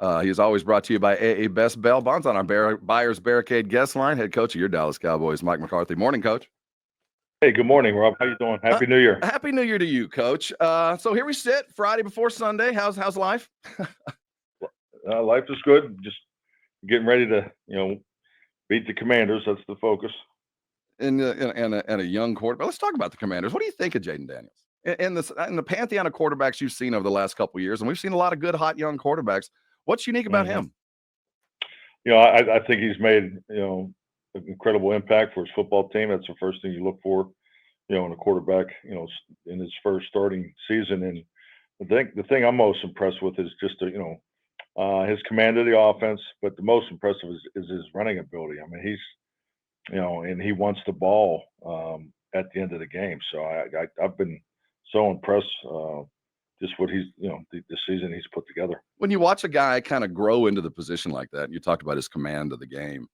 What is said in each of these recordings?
He is always brought to you by AA Best Bail Bonds on our Buyers Barricade guest line. Head coach of your Dallas Cowboys, Mike McCarthy. Morning, Coach. Hey, good morning, Rob. How you doing? Happy New Year. Happy New Year to you, Coach. So here we sit, Friday before Sunday. How's life? Life is good. Just getting ready to, beat the Commanders. That's the focus. And a young quarterback. Let's talk about the Commanders. What do you think of Jaden Daniels? In the pantheon of quarterbacks you've seen over the last couple of years, and we've seen a lot of good, hot young quarterbacks. What's unique about him? I think he's made, an incredible impact for his football team. That's the first thing you look for, in a quarterback, in his first starting season. And the thing I'm most impressed with is just, his command of the offense, but the most impressive is his running ability. I mean, he's, and he wants the ball at the end of the game. So I've been so impressed just what he's, the season he's put together. When you watch a guy kind of grow into the position like that, and you talked about his command of the game,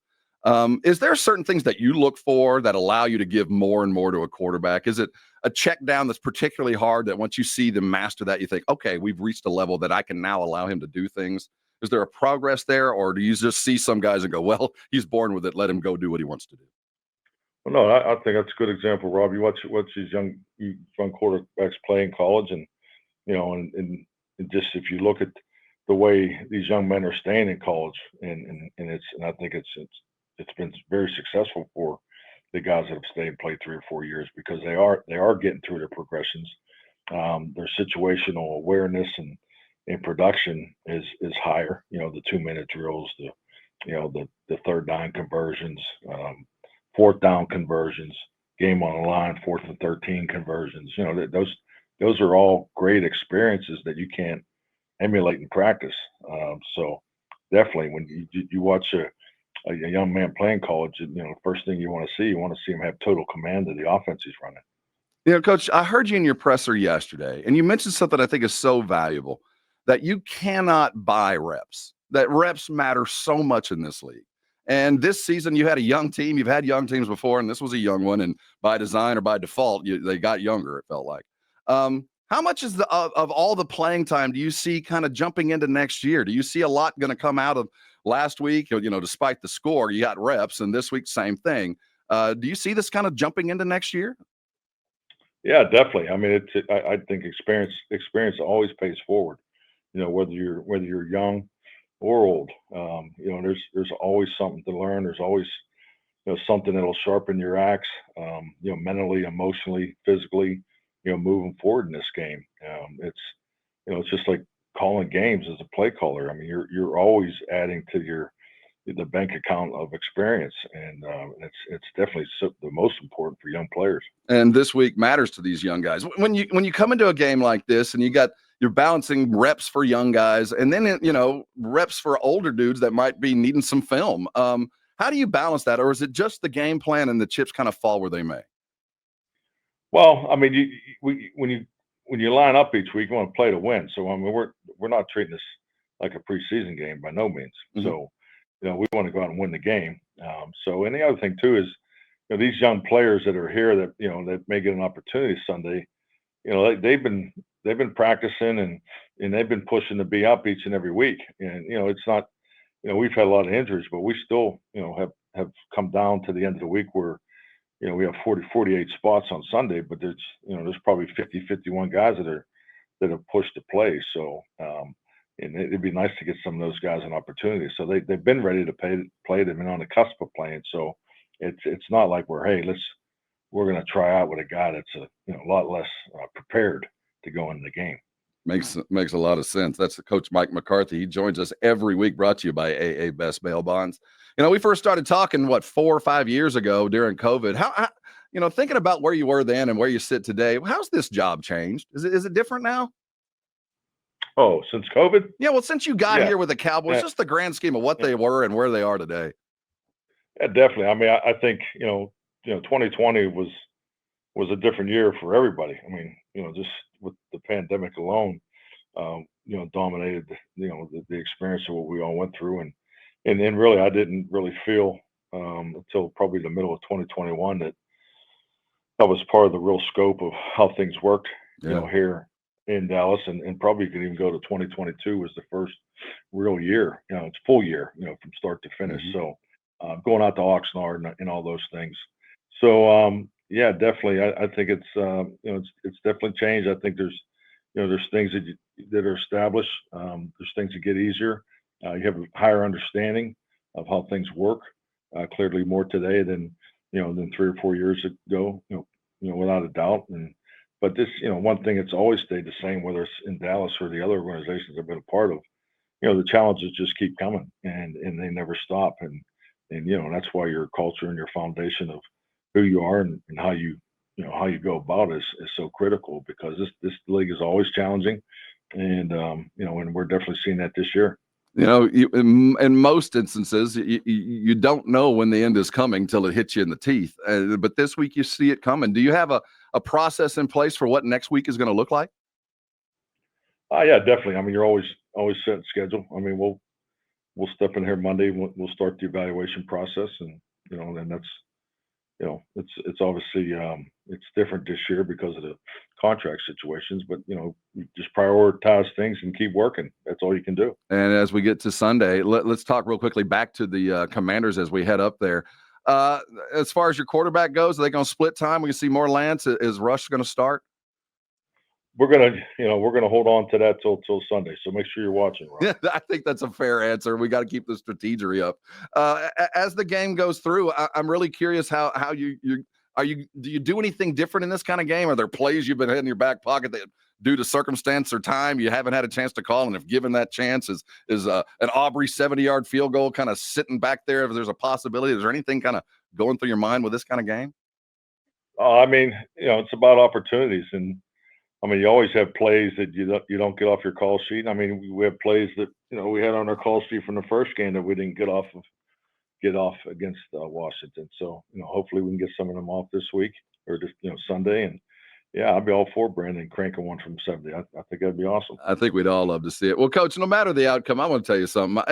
is there certain things that you look for that allow you to give more and more to a quarterback? Is it a check down that's particularly hard that once you see them master that, you think, okay, we've reached a level that I can now allow him to do things? Is there a progress there, or do you just see some guys and go, well, he's born with it, let him go do what he wants to do? Well, no, I think that's a good example, Rob. You watch these young quarterbacks play in college, and and just if you look at the way these young men are staying in college, and I think it's been very successful for the guys that have stayed and played 3 or 4 years, because they are getting through their progressions. Their situational awareness and production is higher. The 2-minute drills, the third down conversions, fourth down conversions, game on the line, 4th and 13 conversions. Those are all great experiences that you can't emulate in practice. So definitely, when you watch a young man playing college, the first thing you want to see him have total command of the offense he's running. Coach, I heard you in your presser yesterday, and you mentioned something I think is so valuable, that you cannot buy reps, that reps matter so much in this league. And this season, you had a young team. You've had young teams before, and this was a young one. And by design or by default, they got younger, it felt like. How much is of all the playing time do you see kind of jumping into next year? Do you see a lot going to come out of last week? Despite the score, you got reps, and this week, same thing. Do you see this kind of jumping into next year? Yeah, definitely. I mean, I think experience always pays forward. Whether you're young or old, there's always something to learn. There's always something that'll sharpen your axe, mentally, emotionally, physically, moving forward in this game. It's just like calling games as a play caller. I mean, you're always adding to the bank account of experience, and it's definitely the most important for young players. And this week matters to these young guys. When you come into a game like this, and you're balancing reps for young guys, and then reps for older dudes that might be needing some film. How do you balance that, or is it just the game plan and the chips kind of fall where they may? Well, I mean, when you line up each week, you want to play to win. So I mean, we're not treating this like a preseason game by no means. Mm-hmm. So we want to go out and win the game. And the other thing too is, these young players that are here that that may get an opportunity Sunday. They've been practicing and they've been pushing to be up each and every week. And it's not, we've had a lot of injuries, but we still have come down to the end of the week where we have 48 spots on Sunday, but there's probably 51 guys that have pushed to play. So and it'd be nice to get some of those guys an opportunity. So they've been ready to play. They've been on the cusp of playing. So it's not like we're going to try out with a guy that's a lot less prepared to go into the game. Makes a lot of sense. That's the Coach Mike McCarthy. He joins us every week, brought to you by AA Best Bail Bonds. We first started talking 4 or 5 years ago during COVID. How thinking about where you were then and where you sit today, how's this job changed? Is it different now? Oh, since COVID? Yeah, well, since you got here with the Cowboys, just the grand scheme of what they were and where they are today. Yeah, definitely. I mean, I think 2020 was a different year for everybody. I mean, just with the pandemic alone, dominated the experience of what we all went through, and really I didn't really feel until probably the middle of 2021 that was part of the real scope of how things worked, here in Dallas, and probably could even go to 2022 was the first real year. It's full year, from start to finish. Mhm. So going out to Oxnard and all those things. So yeah, definitely. I think it's definitely changed. I think there's things that are established. There's things that get easier. You have a higher understanding of how things work. Clearly more today than 3 or 4 years ago. Without a doubt. But this, one thing that's always stayed the same, whether it's in Dallas or the other organizations I've been a part of, the challenges just keep coming and they never stop. And that's why your culture and your foundation of who you are and how you go about it is so critical, because this league is always challenging. And, and we're definitely seeing that this year. In most instances, you don't know when the end is coming till it hits you in the teeth. But this week you see it coming. Do you have a process in place for what next week is going to look like? Yeah, definitely. I mean, you're always setting schedule. I mean, we'll step in here Monday. We'll start the evaluation process, and then that's it's obviously it's different this year because of the contract situations. But you just prioritize things and keep working. That's all you can do. And as we get to Sunday, let's talk real quickly back to the Commanders as we head up there. As far as your quarterback goes, are they going to split time? We can see more Lance. Is Rush going to start? We're gonna hold on to that till Sunday. So make sure you're watching, Rob. Yeah, I think that's a fair answer. We got to keep the strategy up. As the game goes through, I'm really curious how do you do anything different in this kind of game? Are there plays you've been in your back pocket that, due to circumstance or time, you haven't had a chance to call, and if given that chance, is an Aubrey 70-yard field goal kind of sitting back there? If there's a possibility, is there anything kind of going through your mind with this kind of game? I mean, it's about opportunities, and I mean, you always have plays that you don't get off your call sheet. I mean, we have plays that we had on our call sheet from the first game that we didn't get off against Washington. So hopefully we can get some of them off this week or just Sunday. And yeah, I'll be all for Brandon cranking one from 70. I think that'd be awesome. I think we'd all love to see it. Well, Coach, no matter the outcome, I want to tell you something.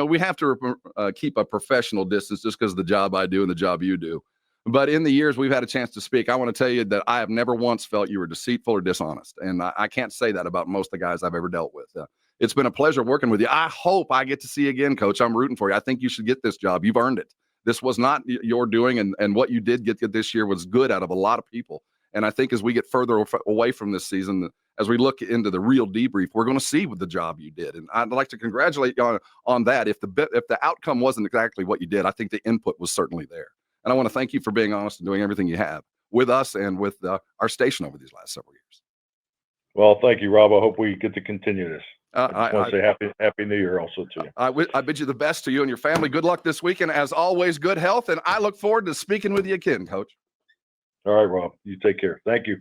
We have to keep a professional distance just because of the job I do and the job you do. But in the years we've had a chance to speak, I want to tell you that I have never once felt you were deceitful or dishonest. And I can't say that about most of the guys I've ever dealt with. It's been a pleasure working with you. I hope I get to see you again, Coach. I'm rooting for you. I think you should get this job. You've earned it. This was not your doing, and what you did get this year was good out of a lot of people. And I think as we get further away from this season, as we look into the real debrief, we're going to see what the job you did. And I'd like to congratulate you on that. If the outcome wasn't exactly what you did, I think the input was certainly there. And I want to thank you for being honest and doing everything you have with us and with our station over these last several years. Well, thank you, Rob. I hope we get to continue this. I want to say happy New Year also to you. I bid you the best to you and your family. Good luck this week. And as always, good health. And I look forward to speaking with you again, Coach. All right, Rob. You take care. Thank you.